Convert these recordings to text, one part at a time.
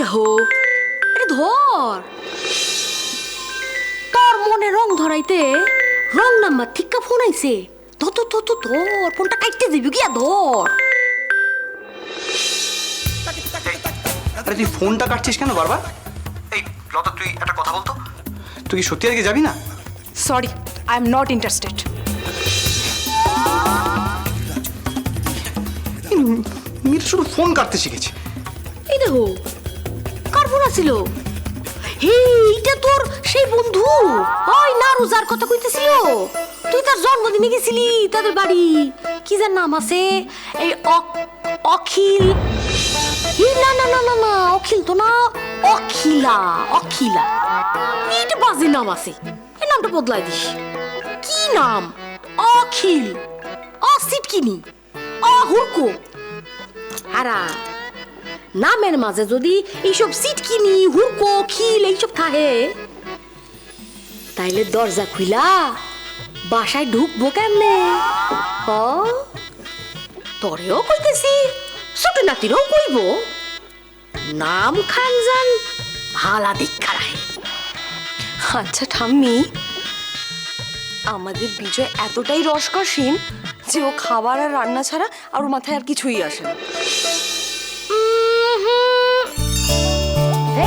দেখো আরে ধর তোর মনে রং ধরাইতে রং নাম্বার ঠিকা ফোন আইছে ধর ধর ধর ধর ফোনটা কাটতে দিবি গিয়া ধর। আরে তুই ফোনটা কাটছিস কেন বারবার? এই লতা তুই একটা কথা বলতো, তুই কি সত্যি আজকে যাবি না? Sorry, I am not interested. মেয়েটা শুধু ফোন কাটতে শিখেছে। এই দেখো কার ফোন আছিল? এইটা তোর সেই বন্ধু ওই না রোজার কথা কইতেছিল। তুই তার জন্মদিনে গেছিলি তাদের বাড়ি, কি যার নাম আছে এই অখিল। না না না না না অখিল তো না, অখিলা। অখিলা এইটা বাজে নাম আছে, এই নামটা বদলাই দিস। কি নাম? অখিল, অসিটকিনি, অহুরকো। হারা নামের মাঝে যদি এইসব সিটকিনি হুরকো খিল এইসব থাকে তাইলে দরজা খুইলা বাসায় ঢুকবো কেমনে? তোরেও কইতেছি ছোট নাতিরও কইব, নাম খানজান ভালা দীক্ষা রায়। আচ্ছা ঠাম্মি, আমাদের বিজয় এতটাই রসকসীন যে ও খাবার আর রান্না ছাড়া আর ওর মাথায় আর কিছুই আসে না।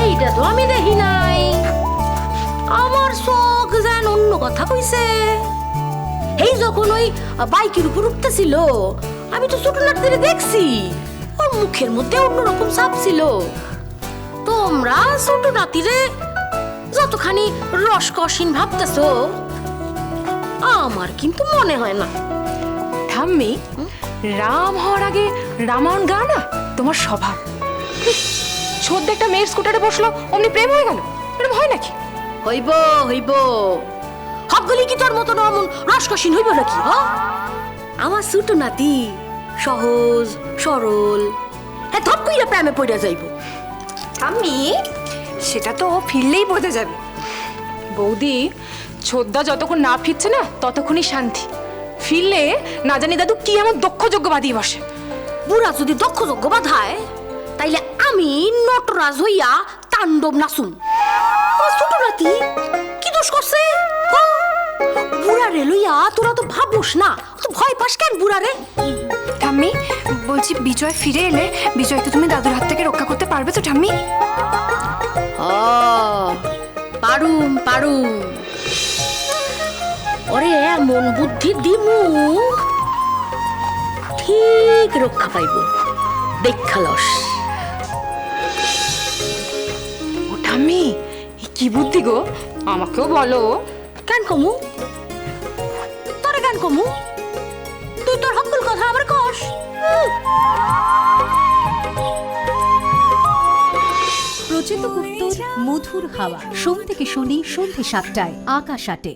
এইটা তো আমি দেখি নাই, আমার চোখ যেন অন্য কথা কইছে। এই যখন ওই বাইকের উপর উঠতেছিল আমি তো ছোট নাতিরে দেখছি, ওর মুখের মধ্যে অন্যরকম ছাপ ছিল। তোমরা ছোট নাতিরে যতখানি রসকসীন ভাবতেছো আমার কিন্তু মনে হয় না। ঠাম্মি, রাম হওয়ার আগে রামায়ণ গা না তোমার স্বভাব। ছোট্ট একটা মেয়ের স্কুটারে বসলো অমনি প্রেম হয়ে গেল, এরকম হয় নাকি? হইব হইব, সবগুলি কি তোর মতন অমন রসকসীন হইব নাকি? আমার ছোট নাতি সহজ সরল, হ্যাঁ ধপ কইরা প্রেমে পড়া যাইব। ঠাম্মি, সেটা তো ও ফিরলেই বোঝা যাবে। বৌদি, ছোদ্দা যতক্ষণ না ফিরছে না ততক্ষণই শান্তি। ফিরলে না জানি দাদু কি এমন দক্ষযোগ্য বাদিয়ে বসে। বুড়া যদি দক্ষযোগ্য বাধায় তাইলে আমি নটরাজ হইয়া তাণ্ডব নাচুম। আমার ছোট নাতি কি দোষ করছে? বুড়া রে লইয়া তোরা তো ভাবুস না, তো ভয় পাস কেন বুড়া রে? ঠাম্মি বলছি, বিজয় ফিরে এলে বিজয়কে তুমি দাদুর হাত থেকে রক্ষা করতে পারবে তো ঠাম্মি? পারুম পারুম, ওরে এমন বুদ্ধি দিমু ঠিক রক্ষা পাইব, দেখালস। ও ঠাম্মি, কি বুদ্ধি গো, আমাকেও বলো। কেন কমু? তোরে কেন কমু? তুই তোর হকুল কথা আমার কস। রচিত উত্তর মধুর হাওয়া, সোম থেকে শনি সন্ধ্যে ৭টায় আকাশ আটে।